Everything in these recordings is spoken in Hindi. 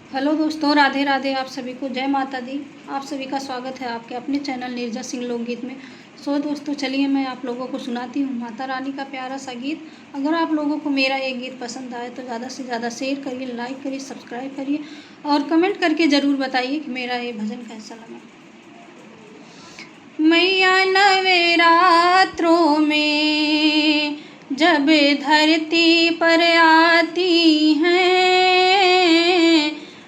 हेलो दोस्तों, राधे राधे। आप सभी को जय माता दी। आप सभी का स्वागत है आपके अपने चैनल नीरजा सिंह लोकगीत में। दोस्तों, चलिए मैं आप लोगों को सुनाती हूँ माता रानी का प्यारा सा गीत। अगर आप लोगों को मेरा ये गीत पसंद आए तो ज़्यादा से ज़्यादा शेयर करिए, लाइक करिए, सब्सक्राइब करिए और कमेंट करके ज़रूर बताइए कि मेरा ये भजन कैसा लगा। मैया नवरात्रों में जब धरती पर आती हैं,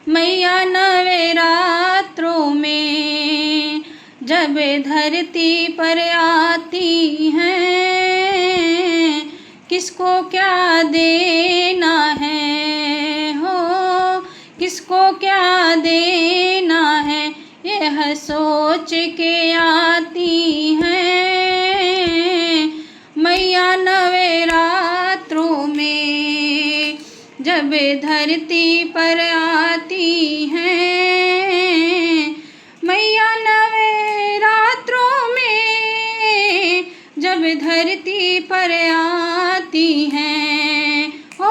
मैया नवरात्रों में जब धरती पर आती हैं, किसको क्या देना है हो, किसको क्या देना है, यह सोच के आती हैं। मैया नवरात्रों में जब धरती पर आती हैं, मैया नवरात्रों में जब धरती पर आती हैं, ओ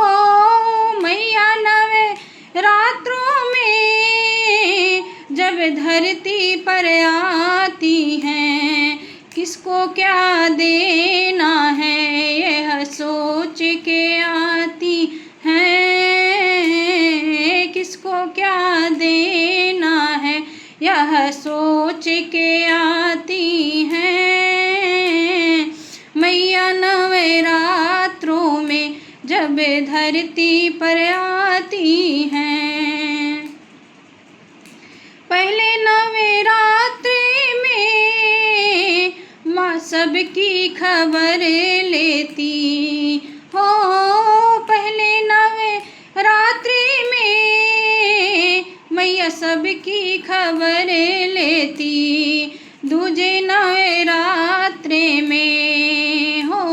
मैया नवरात्रों में जब धरती पर आती हैं, किसको क्या देना है, यह सोच के आती हैं। किसको क्या देना है, यह सोच के आती हैं। मैया नवरात्रों में जब धरती पर आती हैं। पहले नवरात्रि में माँ सबकी खबर लेती हो, पहले नवरात्रि में मैया सबकी खबर लेती। दूजे नवरात्रि में हो,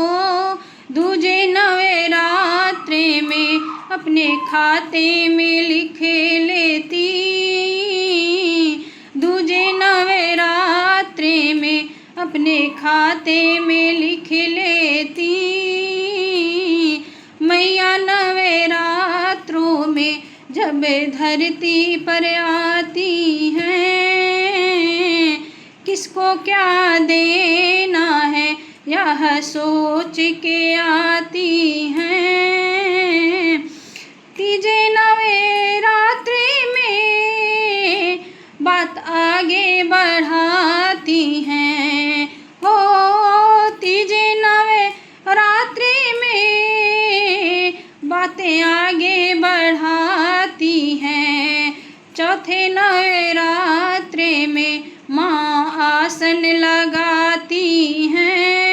दूजे नवरात्रि में अपने खाते में लिख लेती। दूजे नवरात्रि में अपने खाते में लिख लेती। मैया नवरात्रों में जब धरती पर आती हैं, किसको क्या देना है, यह सोच के आती हैं। तीजे नवरात्रि में बात आगे बढ़ाती हैं, हो तीजे नवरात्रि में बातें आगे बढ़ाती हैं। चौथे नवरात्रि में माँ आसन लगाती हैं।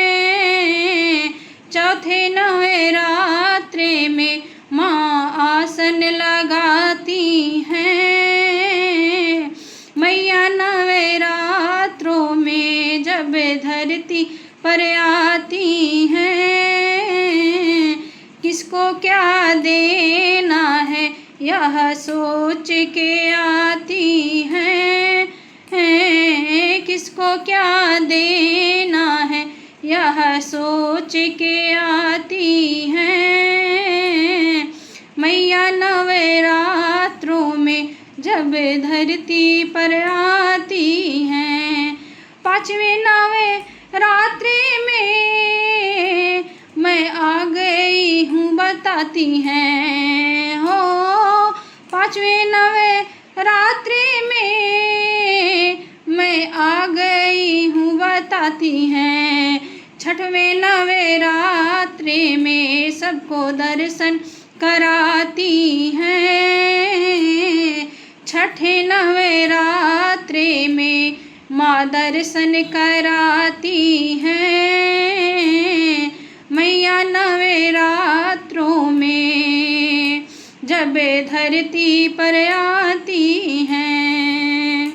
चौथे नवरात्रि में माँ आसन लगाती हैं। मैया नवरात्रों में जब धरती पर आती हैं, किसको क्या देना है, यह सोच के आती हैं। किसको क्या देना है, यह सोच के आती हैं। मैया नवरात्रों में जब धरती पर आती हैं। पांचवें नवरात्रि में मैं आ गई हूँ बताती हैं, हो पांचवें नवरात्रि में मैं आ गई हूँ बताती हैं। छठवें नवरात्रि में सबको दर्शन कराती हैं। छठे नवरात्रि में माँ दर्शन कराती हैं। मैया नवरात्रों में जब धरती पर आती हैं।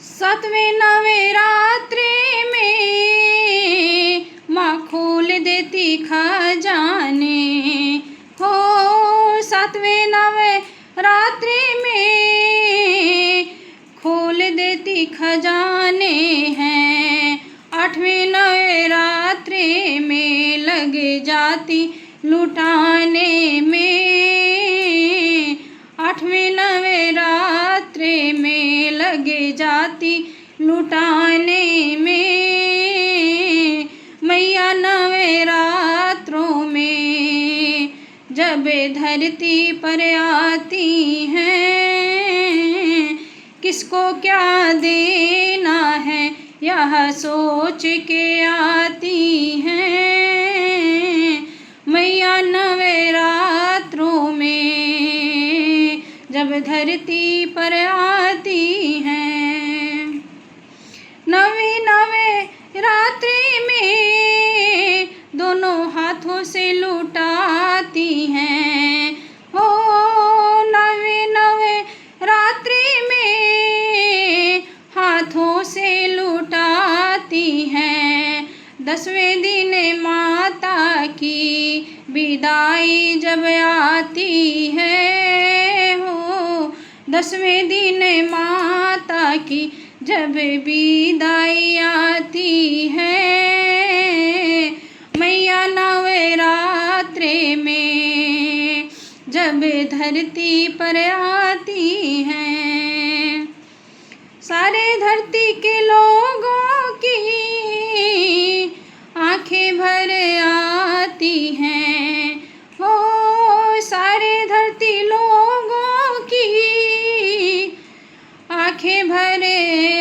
सातवें नवरात्रि में माँ खोल देती खजाने, हो सातवें नवरात्रि में खोल देती खजाने हैं। आठवें नवरात्रि में लग जाती लुटाने में। लग जाती लुटाने में। मैया नवरात्रों में जब धरती पर आती हैं, किसको क्या देना है यह सोच के आती हैं। मैया नवरात्रों में जब धरती पर आती हैं। नवे रात्रि में दोनों हाथों से लुटाती हैं। हो नवे रात्रि में हाथों से लुटाती हैं। 10वें दिन माता की विदाई जब आती है, हो 10वें दिन माता की जब विदाई आती है। मैया नवरात्रि में जब धरती पर आती हैं, सारे धरती के लोगों की आंखें भर आती हैं। हो सारे धरती लोगों की आंखें भर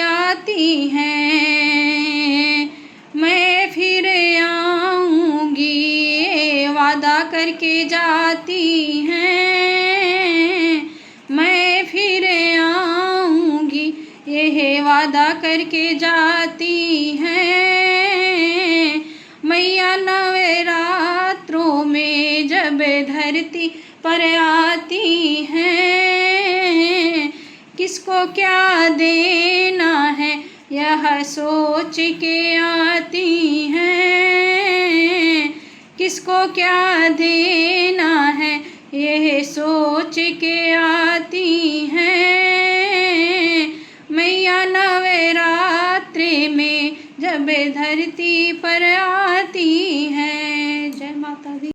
आती हैं। मैं फिर आऊँगी वादा करके जाती हैं। मैं फिर आऊँगी यह वादा करके जाती हैं। मैया नवरात्रों में जब धरती पर आती हैं, किसको क्या देना है यह सोच के आती हैं। किसको क्या देना है यह सोच के आती हैं। मैया नवरात्रि में जब धरती पर आती हैं।